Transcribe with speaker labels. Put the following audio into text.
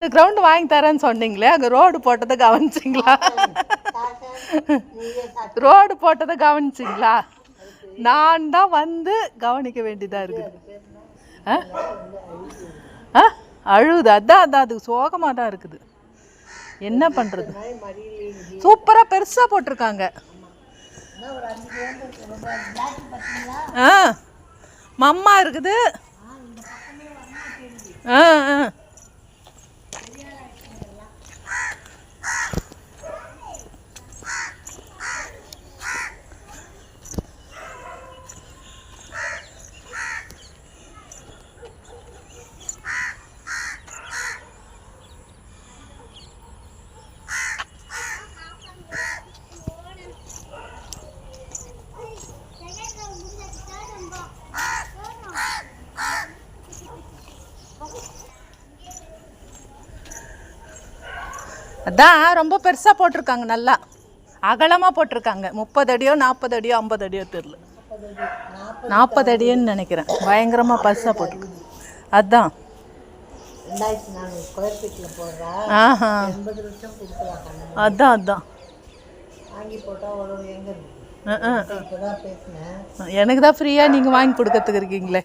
Speaker 1: Ground வாங்கி தரேன்னு சொன்னீங்களே, அங்கே ரோடு போட்டதை கவனிச்சிங்களா? ரோடு போட்டதை கவனிச்சிங்களா? நான் தான் வந்து கவனிக்க வேண்டியதாக இருக்குது. அழுகுது. அதான் அதுக்கு சோகமாக தான் இருக்குது. என்ன பண்ணுறது? சூப்பராக பெருசாக போட்டிருக்காங்க. மம்மா இருக்குது. அதான் ரொம்ப பெருசாக போட்டிருக்காங்க, நல்லா அகலமாக போட்டிருக்காங்க. 30 அடியோ 40 அடியோ 50 அடியோ தெரியல, 40 அடியோன்னு நினைக்கிறேன். பயங்கரமாக பெருசாக போட்டிருக்கு. அதான் அதான் அதான் எனக்கு தான் ஃப்ரீயாக நீங்கள் வாங்கி கொடுக்கறதுக்கு இருக்கீங்களே.